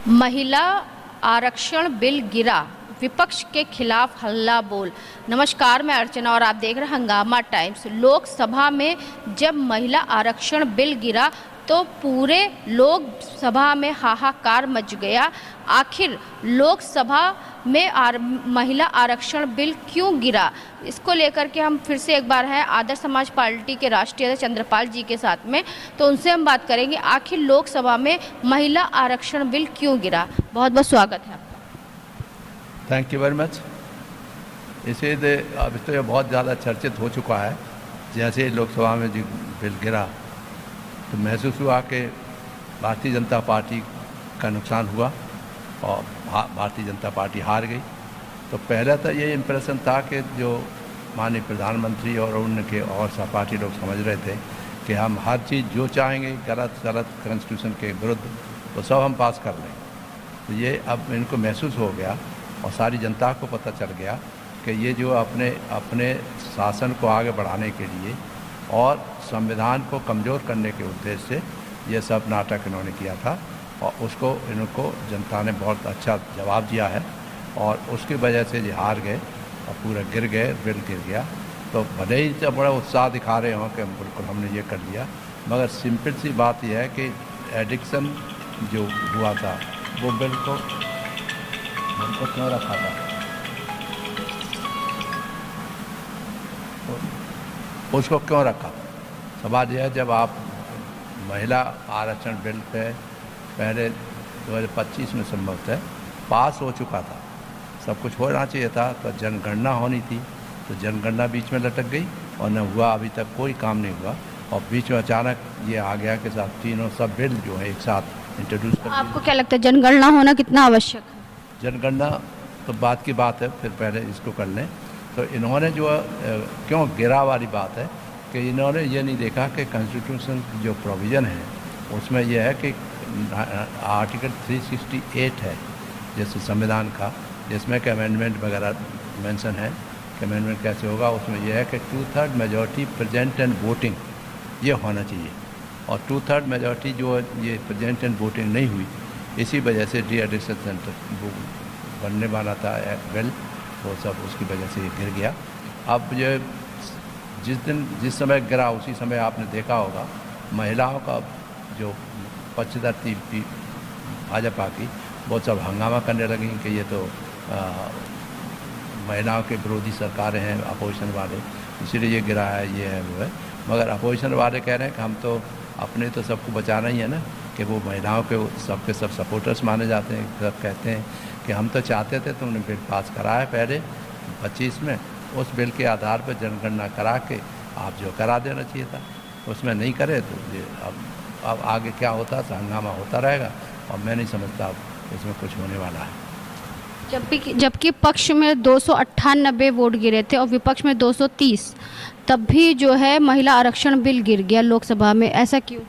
महिला आरक्षण बिल गिरा, विपक्ष के खिलाफ हल्ला बोल। नमस्कार, मैं अर्चना और आप देख रहे हैं हंगामा टाइम्स। लोकसभा में जब महिला आरक्षण बिल गिरा तो पूरे लोकसभा में हाहाकार मच गया। आखिर लोकसभा में महिला आरक्षण बिल क्यों गिरा, इसको लेकर के हम फिर से एक बार हैं आदर्श समाज पार्टी के राष्ट्रीय अध्यक्ष चंद्रपाल जी के साथ में, तो उनसे हम बात करेंगे आखिर लोकसभा में महिला आरक्षण बिल क्यों गिरा। बहुत बहुत स्वागत है आपका। Thank you very much. इसे अब तो ये बहुत ज़्यादा चर्चित हो चुका है। जैसे लोकसभा में जो बिल गिरा तो महसूस हुआ कि भारतीय जनता पार्टी का नुकसान हुआ और भारतीय जनता पार्टी हार गई। तो पहले तो ये इम्प्रेशन था कि जो माननीय प्रधानमंत्री और उनके और सहपाठी लोग समझ रहे थे कि हम हर चीज़ जो चाहेंगे गलत कॉन्स्टिट्यूशन के विरुद्ध तो सब हम पास कर लें। तो ये अब इनको महसूस हो गया और सारी जनता को पता चल गया कि ये जो अपने शासन को आगे बढ़ाने के लिए और संविधान को कमज़ोर करने के उद्देश्य से ये सब नाटक इन्होंने किया था और उसको इनको जनता ने बहुत अच्छा जवाब दिया है और उसकी वजह से ये हार गए और पूरा गिर गए, बिल गिर गया। तो भले ही तो बड़ा उत्साह दिखा रहे हों कि बिल्कुल हमने ये कर लिया, मगर सिंपल सी बात यह है कि एडिक्शन जो हुआ था वो बिल को क्यों रखा था, उसको क्यों रखा। सवाल यह है, जब आप महिला आरक्षण बिल पे पहले 2025 में संभवतः पास हो चुका था, सब कुछ होना चाहिए था, तो जनगणना होनी थी, तो जनगणना बीच में लटक गई और न हुआ, अभी तक कोई काम नहीं हुआ। और बीच में अचानक ये आ गया कि साथ तीनों सब बिल जो है एक साथ इंट्रोड्यूस कर। आपको क्या लगता है जनगणना होना कितना आवश्यक है? जनगणना तो बात की बात है, फिर पहले इसको कर लें। तो इन्होंने जो क्यों गिरा वाली बात है कि इन्होंने ये नहीं देखा कि कॉन्स्टिट्यूशन जो प्रोविज़न है उसमें यह है कि आर्टिकल 368 है जैसे संविधान का, जिसमें कि अमेंडमेंट वगैरह मेंशन है कि अमेंडमेंट कैसे होगा। उसमें यह है कि 2/3 मेजॉरिटी प्रेजेंट एंड वोटिंग ये होना चाहिए, और 2/3 मेजॉरिटी जो ये प्रेजेंट एंड वोटिंग नहीं हुई, इसी वजह से डी एडिक्शन सेंटर वो बनने वाला था बिल, वो सब उसकी वजह से ये गिर गया। अब ये जिस समय गिरा उसी समय आपने देखा होगा महिलाओं का जो पक्षधर थी भाजपा की, वो सब हंगामा करने लगी कि ये तो महिलाओं के विरोधी सरकारें हैं, अपोजिशन वाले, इसीलिए ये गिरा है, ये है वो है। मगर अपोजिशन वाले कह रहे हैं कि हम तो अपने तो सबको बचाना ही है ना, कि वो महिलाओं के सबके सब सपोर्टर्स माने जाते हैं। सब कहते हैं कि हम तो चाहते थे तुमने बिल पास कराया पहले 25 में, उस बिल के आधार पर जनगणना करा के आप जो करा देना चाहिए था, उसमें नहीं करे तो ये अब आगे क्या होता है, हंगामा होता रहेगा और मैं नहीं समझता अब इसमें कुछ होने वाला है। जबकि पक्ष में 298 वोट गिरे थे और विपक्ष में 230, तब भी जो है महिला आरक्षण बिल गिर गया लोकसभा में, ऐसा क्यों?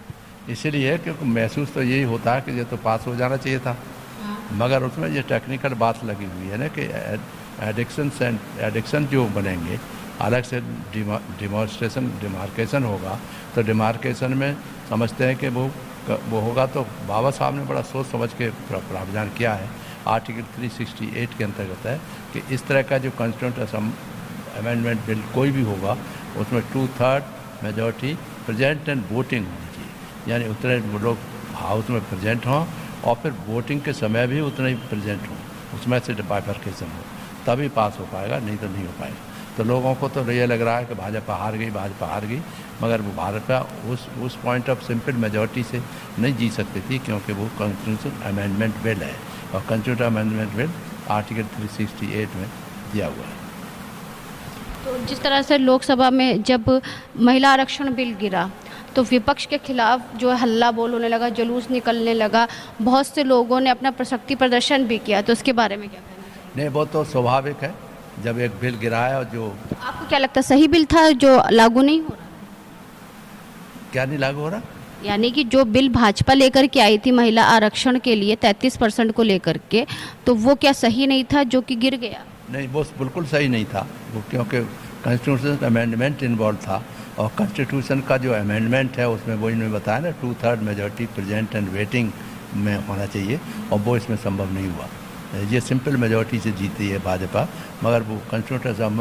इसलिए क्योंकि महसूस तो यही होता है कि ये तो पास हो जाना चाहिए था, मगर उसमें ये टेक्निकल बात लगी हुई है ना कि एडिक्शन जो बनेंगे अलग से डिमार्केशन होगा, तो डिमार्केशन में समझते हैं कि वो होगा। तो बाबा साहब ने बड़ा सोच समझ के प्रावधान किया है, आर्टिकल 368 के अंतर्गत है कि इस तरह का जो कॉन्स्टिट्यूशन अमेंडमेंट बिल कोई भी होगा उसमें 2/3 मेजॉरिटी प्रेजेंट एंड वोटिंग होनी चाहिए, यानी उतने लोग हाउस में प्रेजेंट हों और फिर वोटिंग के समय भी उतने ही प्रेजेंट हों, उसमें से बाइफर्केशन हो, तभी पास हो पाएगा, नहीं तो नहीं हो पाएगा। तो लोगों को तो ये लग रहा है कि भाजपा हार गई, मगर वो भाजपा उस पॉइंट ऑफ सिंपल मेजॉरिटी से नहीं जी सकती थी, क्योंकि वो कॉन्स्टिट्यूशन अमेंडमेंट बिल है और कॉन्स्टिट्यूशन अमेंडमेंट बिल आर्टिकल 368 में दिया हुआ है। तो जिस तरह से लोकसभा में जब महिला आरक्षण बिल गिरा तो विपक्ष के खिलाफ जो है हल्ला बोल होने लगा, जुलूस निकलने लगा, बहुत से लोगों ने अपना शक्ति प्रदर्शन भी किया, तो उसके बारे में क्या कहना चाहिए? नहीं, वो तो स्वाभाविक है, जब एक बिल गिराया और जो आपको क्या लगता है सही बिल था जो लागू नहीं हो रहा? क्या नहीं लागू हो रहा? यानी कि जो बिल भाजपा लेकर के आई थी महिला आरक्षण के लिए 33% को लेकर के, तो वो क्या सही नहीं था जो कि गिर गया? नहीं, वो बिल्कुल सही नहीं था वो, क्योंकि कॉन्स्टिट्यूशन अमेंडमेंट इन्वॉल्व था और कॉन्स्टिट्यूशन का जो अमेंडमेंट है उसमें वही इन्होंने बताया ना 2/3 मेजॉरिटी प्रेजेंट एंड वेटिंग में होना चाहिए, और वो इसमें संभव नहीं हुआ। ये सिंपल मेजॉरिटी से जीती है भाजपा, मगर वो कॉन्स्टिट्यूशन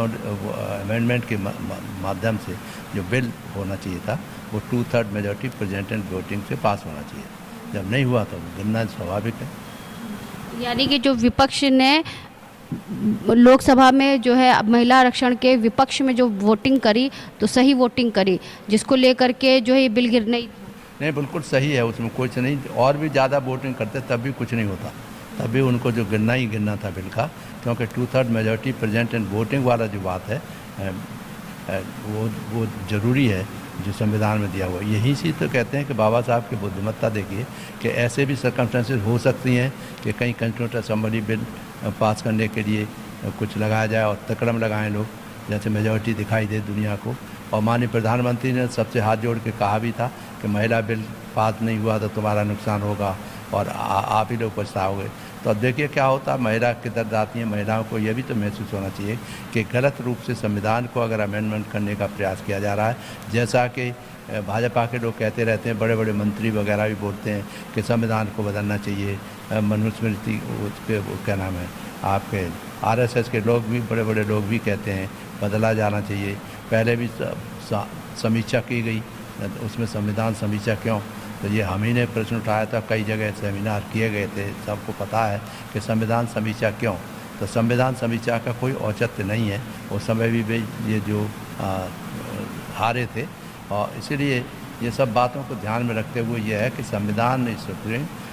अमेंडमेंट के माध्यम से जो बिल होना चाहिए था वो 2/3 मेजॉरिटी प्रेजेंट एंड वोटिंग से पास होना चाहिए। जब नहीं हुआ तो गिरना स्वाभाविक है। यानी कि जो विपक्ष ने लोकसभा में जो है महिला आरक्षण के विपक्ष में जो वोटिंग करी तो सही वोटिंग करी, जिसको लेकर के जो है ये बिल गिर नहीं, बिल्कुल सही है, उसमें कुछ नहीं। और भी ज़्यादा वोटिंग करते तब भी कुछ नहीं होता, तभी उनको जो गिरना ही गिरना था बिल का, क्योंकि 2/3 मेजॉरिटी प्रेजेंट एंड वोटिंग वाला जो बात है वो ज़रूरी है जो संविधान में दिया हुआ। यही से तो कहते हैं कि बाबा साहब की बुद्धिमत्ता देखिए कि ऐसे भी सर्कमस्टेंसेस हो सकती हैं कि कहीं कॉन्स्टिट्यूशन असेंबली बिल पास करने के लिए कुछ लगाया जाए और तकड़म लगाएं लोग, जैसे मेजॉरिटी दिखाई दे दुनिया को। और माननीय प्रधानमंत्री ने सबसे हाथ जोड़ के कहा भी था कि महिला बिल पास नहीं हुआ तो तुम्हारा नुकसान होगा और आप ही लोग पछताओगे। तो अब देखिए क्या होता है, महिला किधर जाती हैं। महिलाओं को यह भी तो महसूस होना चाहिए कि गलत रूप से संविधान को अगर अमेंडमेंट करने का प्रयास किया जा रहा है, जैसा कि भाजपा के लोग कहते रहते हैं, बड़े बड़े मंत्री वगैरह भी बोलते हैं कि संविधान को बदलना चाहिए। मनुस्मृति उसके क्या नाम है आपके RSS के लोग भी, बड़े बड़े लोग भी कहते हैं बदला जाना चाहिए। पहले भी समीक्षा की गई, उसमें संविधान समीक्षा क्यों, तो ये हम ही ने प्रश्न उठाया था, कई जगह सेमिनार किए गए थे, सबको पता है कि संविधान समीक्षा क्यों। तो संविधान समीक्षा का कोई औचित्य नहीं है। उस समय भी ये जो हारे थे, और इसीलिए ये सब बातों को ध्यान में रखते हुए यह है कि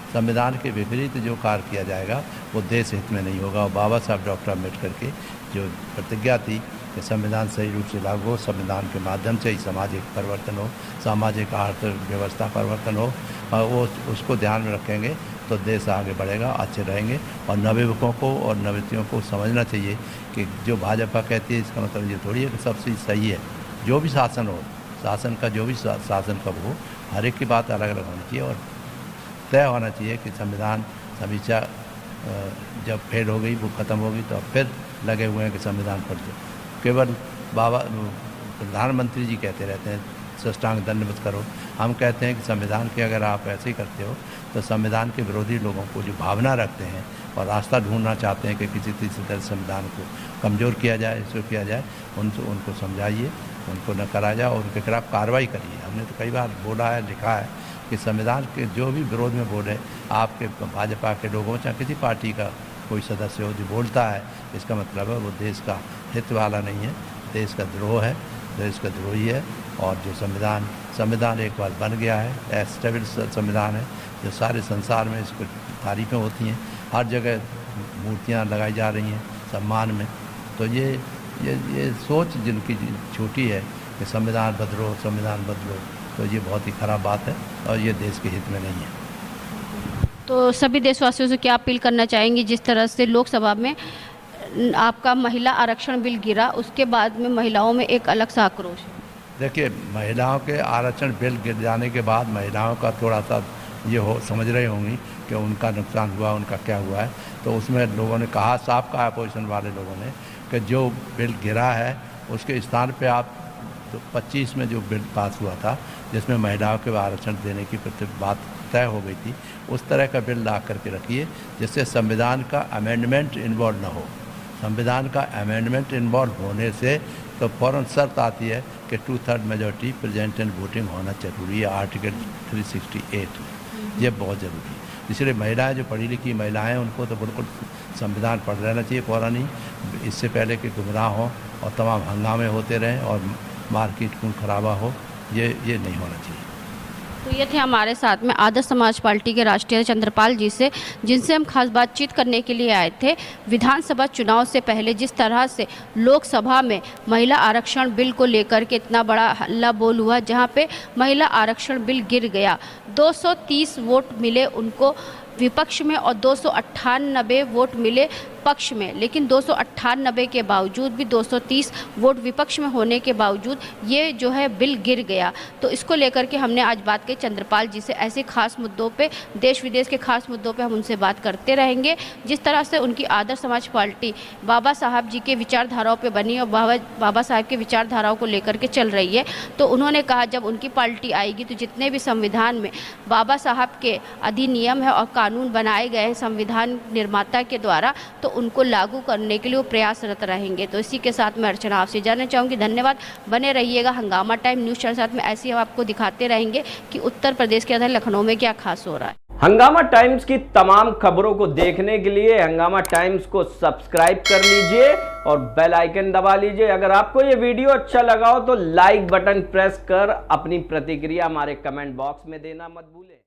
संविधान के विपरीत जो कार्य किया जाएगा वो देश हित में नहीं होगा। और बाबा साहब डॉक्टर अम्बेडकर की जो प्रतिज्ञा थी कि संविधान सही रूप से लागू हो, संविधान के माध्यम से ही सामाजिक परिवर्तन हो, सामाजिक आर्थिक व्यवस्था परिवर्तन हो, और वो उसको ध्यान में रखेंगे तो देश आगे बढ़ेगा, अच्छे रहेंगे। और नवयुवकों को और नवयुवतियों को समझना चाहिए कि जो भाजपा कहती है इसका मतलब ये थोड़ी है कि सब चीज़ सही है। जो भी शासन हो, शासन का जो भी शासन कब हो, हर एक की बात अलग अलग होनी चाहिए और तय होना चाहिए कि संविधान समीक्षा जब फेल हो गई, वो ख़त्म हो गई, तो अब फिर लगे हुए हैं कि संविधान पर केवल प्रधानमंत्री जी कहते रहते हैं साष्टांग दंडवत करो। हम कहते हैं कि संविधान के अगर आप ऐसे ही करते हो तो संविधान के विरोधी लोगों को जो भावना रखते हैं और रास्ता ढूंढना चाहते हैं कि किसी तीसरी तरह संविधान को कमज़ोर किया जाए, इसको किया जाए, उनको समझाइए, उनको न कराया जाए और उनके खिलाफ कार्रवाई करिए। हमने तो कई बार बोला है, लिखा है कि संविधान के जो भी विरोध में बोले, आपके भाजपा के लोगों चाहे किसी पार्टी का कोई सदस्य हो जो बोलता है, इसका मतलब है वो देश का हित वाला नहीं है, देश का द्रोह है, देश का द्रोही है। और जो संविधान एक बार बन गया है, एस्टेब्लिश संविधान है, जो सारे संसार में इसको तारीफ़ें होती हैं, हर जगह मूर्तियाँ लगाई जा रही हैं सम्मान में। तो ये सोच जिनकी छोटी है कि संविधान बदलो, तो ये बहुत ही ख़राब बात है और ये देश के हित में नहीं है। तो सभी देशवासियों से क्या अपील करना चाहेंगी, जिस तरह से लोकसभा में आपका महिला आरक्षण बिल गिरा, उसके बाद में महिलाओं में एक अलग सा आक्रोश है? देखिए, महिलाओं के आरक्षण बिल गिर जाने के बाद महिलाओं का थोड़ा सा ये समझ रहे होंगी कि उनका नुकसान हुआ, उनका क्या हुआ है। तो उसमें लोगों ने कहा, साफ कहा अपोजिशन वाले लोगों ने कि जो बिल गिरा है उसके स्थान पे आप तो 25 में जो बिल पास हुआ था जिसमें महिलाओं के आरक्षण देने की बात तय हो गई थी, उस तरह का बिल ला करके रखिए जिससे संविधान का अमेंडमेंट इन्वॉल्व ना हो। संविधान का अमेंडमेंट इन्वॉल्व होने से तो फ़ौरन शर्त आती है कि 2/3 मेजॉरिटी प्रेजेंट एंड वोटिंग होना जरूरी है आर्टिकल 368 में। ये बहुत ज़रूरी है। इसलिए महिलाएं जो पढ़ी लिखी महिलाएं उनको तो बिल्कुल संविधान पढ़ लेना चाहिए फ़ौरन ही, इससे पहले कि गुमराह हो और तमाम हंगामे होते रहें और मार्केट खून खराबा हो। ये नहीं होना चाहिए। तो ये थे हमारे साथ में आदर्श समाज पार्टी के राष्ट्रीय चंद्रपाल जी से, जिनसे हम खास बातचीत करने के लिए आए थे। विधानसभा चुनाव से पहले जिस तरह से लोकसभा में महिला आरक्षण बिल को लेकर के इतना बड़ा हल्ला बोल हुआ, जहां पे महिला आरक्षण बिल गिर गया, 230 वोट मिले उनको विपक्ष में और 298 वोट मिले पक्ष में, लेकिन 298 के बावजूद भी 230 वोट विपक्ष में होने के बावजूद ये जो है बिल गिर गया। तो इसको लेकर के हमने आज बात की चंद्रपाल जी से। ऐसे खास मुद्दों पे, देश विदेश के खास मुद्दों पे हम उनसे बात करते रहेंगे। जिस तरह से उनकी आदर्श समाज पार्टी बाबा साहब जी के विचारधाराओं पे बनी और बाबा साहब के विचारधाराओं को लेकर के चल रही है, तो उन्होंने कहा जब उनकी पार्टी आएगी तो जितने भी संविधान में बाबा साहब के अधिनियम है और कानून बनाए गए हैं संविधान निर्माता के द्वारा, तो उनको लागू करने के लिए वो प्रयासरत रहेंगे। तो इसी के साथ मैं अर्चना आपसे जानना चाहूँगी। धन्यवाद, बने रहिएगा हंगामा टाइम न्यूज़ चैनल साथ में। ऐसे हम आपको दिखाते रहेंगे कि उत्तर प्रदेश के अंदर लखनऊ में क्या खास हो रहा है। हंगामा टाइम्स की तमाम खबरों को देखने के लिए हंगामा टाइम्स को सब्सक्राइब कर लीजिए और बेल आइकन दबा लीजिए। अगर आपको ये वीडियो अच्छा लगा हो तो लाइक बटन प्रेस कर अपनी प्रतिक्रिया हमारे कमेंट बॉक्स में देना मत भूलें।